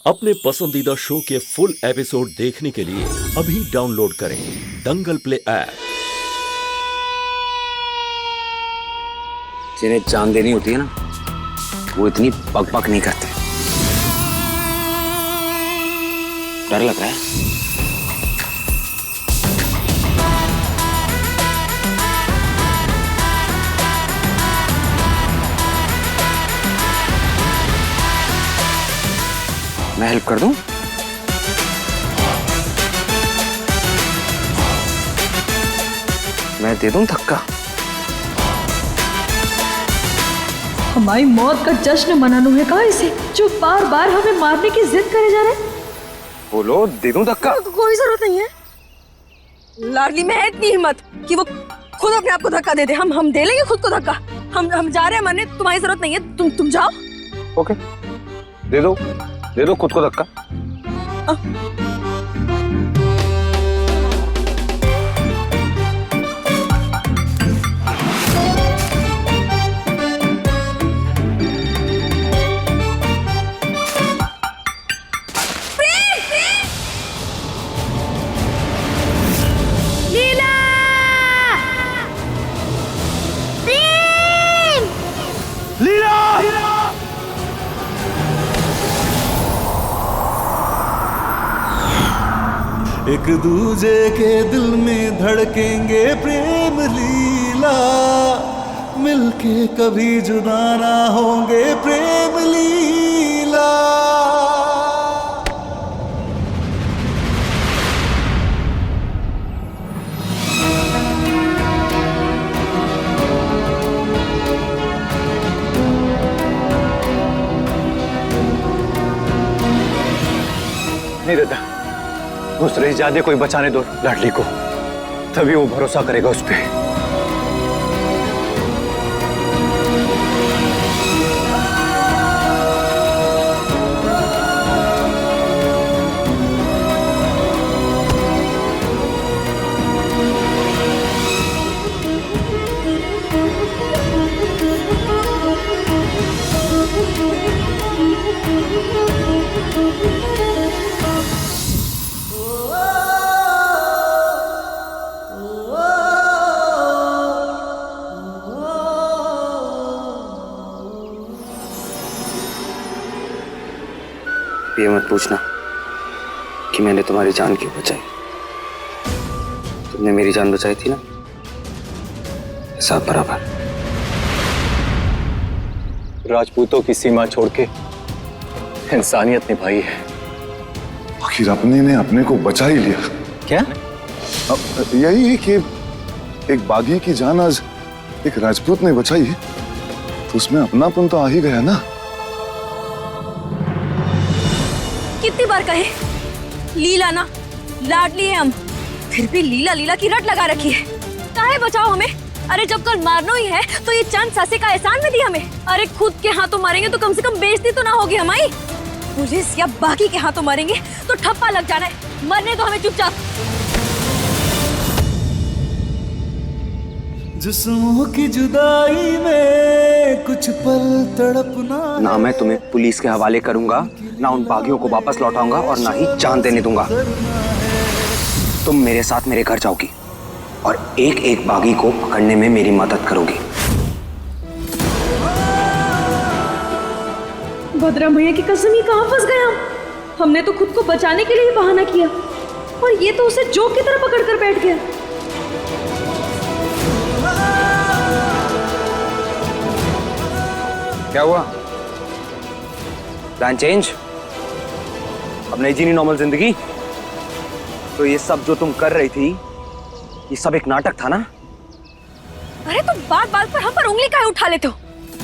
अपने पसंदीदा शो के फुल एपिसोड देखने के लिए अभी डाउनलोड करें दंगल प्ले ऐप। जिन्हें जान देनी होती है ना, वो इतनी बकबक नहीं करते। डर लग रहा है। मैं हेल्प कर दूं? मैं दे दूं धक्का? हमारी मौत का जश्न मनाना है कहा इसे, जो बार बार हमें मारने की जिद करे जा रहा है। बोलो, दे दूं धक्का? कोई जरूरत नहीं है। लाडली में है इतनी हिम्मत कि वो खुद अपने आप को धक्का दे दे। हम दे लेंगे खुद को धक्का। हम जा रहे हैं मरने, तुम्हारी जरूरत नहीं है। तुम जाओ। ओके, दे दो खुद को धक्का। एक दूजे के दिल में धड़केंगे प्रेम लीला, मिलके कभी जुदा ना होंगे प्रेम लीला। नहीं देता, दूसरे ज्यादा कोई बचाने दो लाडली को, तभी वो भरोसा करेगा उस पे। ये मत पूछना कि मैंने तुम्हारी जान क्यों बचाई। तुमने मेरी जान बचाई थी ना, सब बराबर। राजपूतों की सीमा छोड़ के इंसानियत निभाई है। आखिर अपने ने अपने को बचा ही लिया। क्या? अब यही है कि एक बागी की जान आज एक राजपूत ने बचाई, तो उसमें अपनापन तो आ ही गया ना। कितनी बार कहे लीला ना, लाडली है हम, फिर भी लीला लीला की रट लगा रखी है। काहे बचाओ हमें? अरे जब कल मारना ही है तो ये चंद सासे का एहसान में दी हमें। अरे खुद के हाथों मारेंगे तो कम से कम बेइज्जती तो ना होगी हमारी। पुलिस या बाकी के हाथों मारेंगे तो ठप्पा लग जाना है। मरने तो हमें चुपचाप। जिस्मों की जुदाई में कुछ पल तड़पना। ना मैं तुम्हें पुलिस के हवाले करूंगा, ना उन बागियों को वापस लौटाऊंगा, और ना ही जान देने दूंगा। तुम मेरे साथ मेरे घर जाओगी और एक एक बागी को पकड़ने में मेरी मदद करोगी। भद्रा भैया की कसम, ही कहाँ फंस गए हम? हमने तो खुद को बचाने के लिए ही बहाना किया, और ये तो उसे जोक की तरह पकड़ कर बैठ गया। क्या हुआ? Plan change? अब नहीं जीनी नॉर्मल जिंदगी? तो ये सब जो तुम कर रही थी, ये सब एक नाटक था ना? अरे तुम बात बात पर हम पर उंगली काहे उठा लेते हो?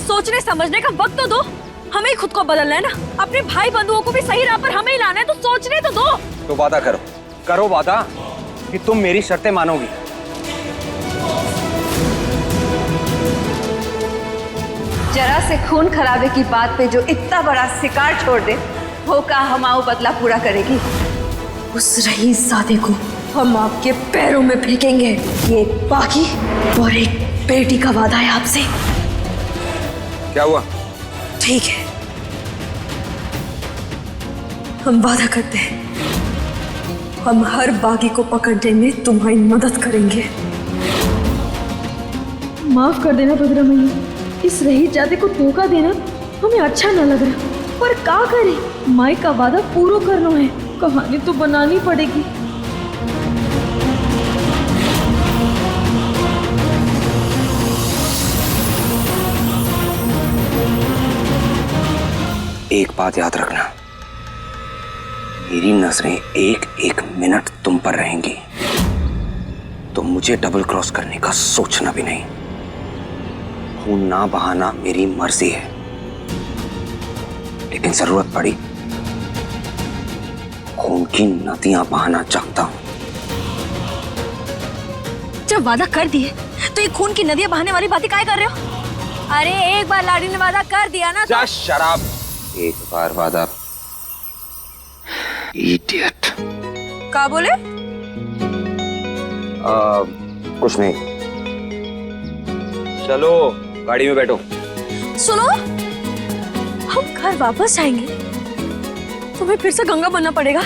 सोचने समझने का वक्त तो दो। हमें ही खुद को बदलना है ना, अपने भाई बंधुओं को भी सही राह पर हमें ही लाना है, तो सोचने तो दो। तो वादा करो वादा कि तुम मेरी शर्तें मानोगी। जरा से खून खराबे की बात पे जो इतना बड़ा शिकार छोड़ दे, वो का हमाऊ बदला पूरा करेगी। उस रईसजादे को हम आपके पैरों में फेंकेंगे। ये एक बागी और एक बेटी का वादा है आपसे। क्या हुआ? ठीक है, हम वादा करते हैं, हम हर बागी को पकड़ने में तुम्हारी मदद करेंगे। माफ कर देना बगरा मैया, इस रहीत जाते को धोखा देना हमें अच्छा न लग रहा, पर का करे, माई का वादा पूरा करना है, कहानी तो बनानी पड़ेगी। एक बात याद रखना, मेरी नजरें एक एक मिनट तुम पर रहेंगी, तो मुझे डबल क्रॉस करने का सोचना भी नहीं। खून ना बहाना मेरी मर्जी है, लेकिन जरूरत पड़ी खून की नदियां बहाना चाहता हूं। जब वादा कर दिए तो ये खून की नदियां बहाने वाली बातें काय कर रहे हो? अरे एक बार लाडी ने वादा कर दिया ना जा शराब, एक बार वादा। इडियट। का बोले? कुछ नहीं, चलो गाड़ी में बैठो। सुनो, हम घर वापस जाएंगे, तुम्हें फिर से गंगा बनना पड़ेगा।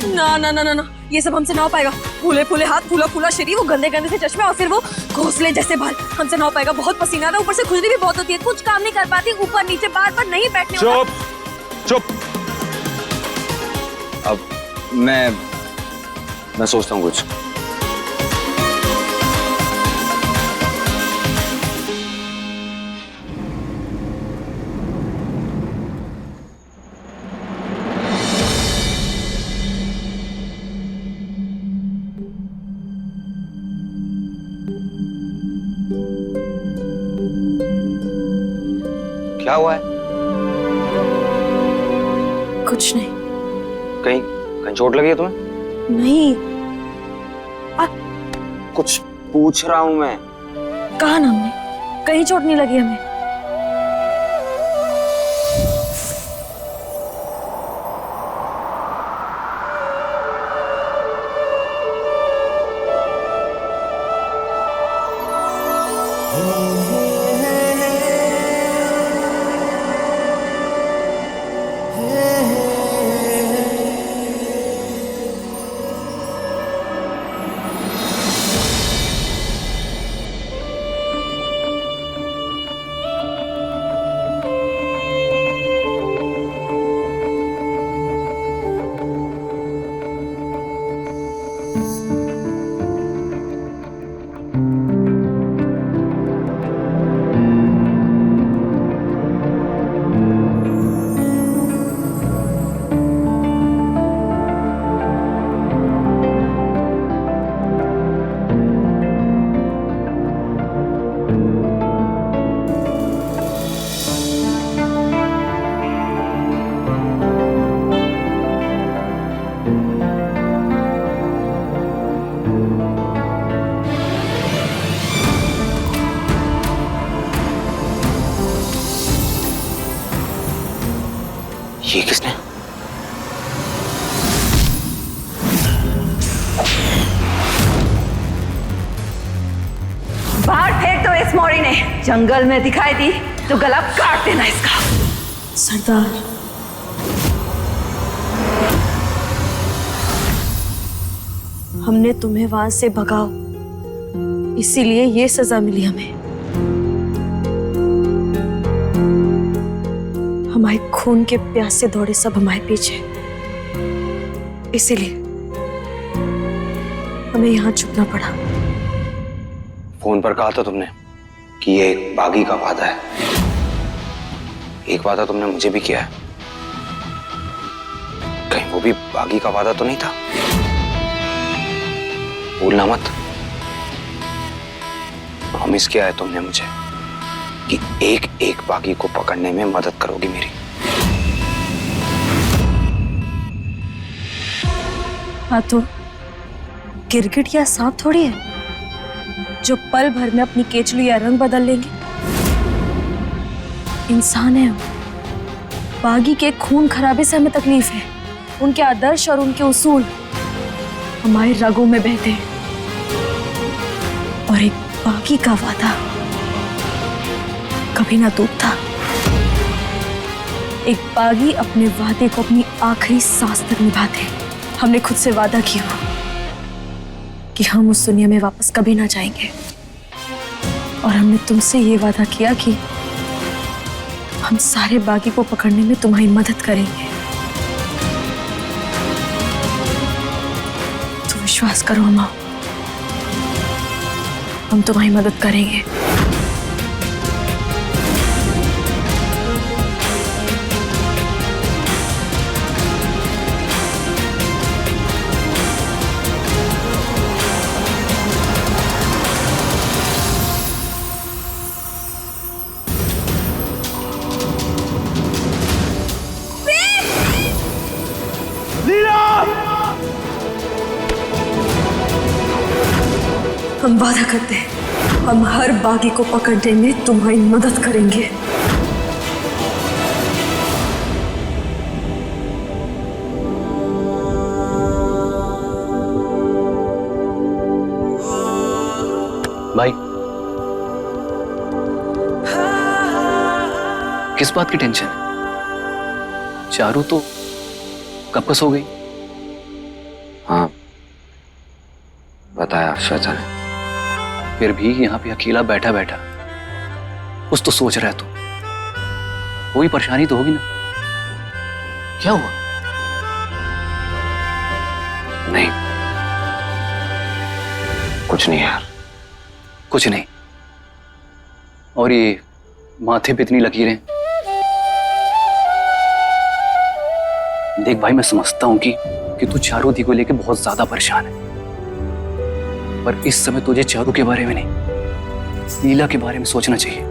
ना ना ना ना ना, ये सब हमसे ना हो पाएगा। फूले फूले हाथ, फूला फूला शरीर, वो गंदे गंदे से चश्मे और फिर वो घोंसले जैसे बाल, हमसे ना हो पाएगा। बहुत पसीना आता है, ऊपर से खुजली भी बहुत होती है, कुछ काम नहीं कर पाती, ऊपर नीचे बार बार नहीं बैठने होता। चुप चुप। अब मैं सोचता हूँ कुछ। क्या हुआ है? कुछ नहीं। कहीं कहीं चोट लगी है तुम्हें? नहीं। कुछ पूछ रहा हूं मैं। कहा ना हमने, कहीं चोट नहीं लगी हमें। ये किसने? बाहर फेंक दो इस मौरी ने, जंगल में दिखाई दी तो गला काट देना इसका। सरदार, हमने तुम्हें वहां से भगाओ, इसीलिए ये सजा मिली हमें। हमारे खून के प्यास से दौड़े सब हमारे पीछे, इसीलिए हमें यहाँ छुपना पड़ा। फोन पर कहा था तुमने कि ये एक बागी का वादा है। एक वादा तुमने मुझे भी किया है, कहीं वो भी बागी का वादा तो नहीं था? भूलना मत। प्रॉमिस किया है तुमने मुझे कि एक एक बागी को पकड़ने में मदद करोगी मेरी। हाँ तो गिरगिट या सांप थोड़ी है जो पल भर में अपनी केचली या रंग बदल लेंगे। इंसान है हम। बागी के खून खराबे से हमें तकलीफ है, उनके आदर्श और उनके उसूल हमारे रगों में बहते हैं, और एक बागी का वादा कभी ना टूटता। एक बागी अपने वादे को अपनी आखिरी सांस तक निभाते। हमने खुद से वादा किया कि हम उस दुनिया में वापस कभी ना जाएंगे, और हमने तुमसे ये वादा किया कि हम सारे बागी को पकड़ने में तुम्हारी मदद करेंगे। तो विश्वास करो अम्मा, हम तुम्हारी मदद करेंगे। हम वादा करते हैं, हम हर बागी को पकड़ने में तुम्हारी मदद करेंगे। भाई, किस बात की टेंशन है? चारू तो कब का सो गई। हाँ, बताया चाचा ने। फिर भी यहाँ पे अकेला बैठा बैठा कुछ तो सोच रहा है तू। कोई परेशानी तो होगी ना? क्या हुआ? नहीं, कुछ नहीं यार। कुछ नहीं। और ये माथे पे इतनी लकीरें। देख भाई, मैं समझता हूं कि तू चारू दी को लेके बहुत ज्यादा परेशान है, पर इस समय तुझे चारू के बारे में नहीं, लीला के बारे में सोचना चाहिए।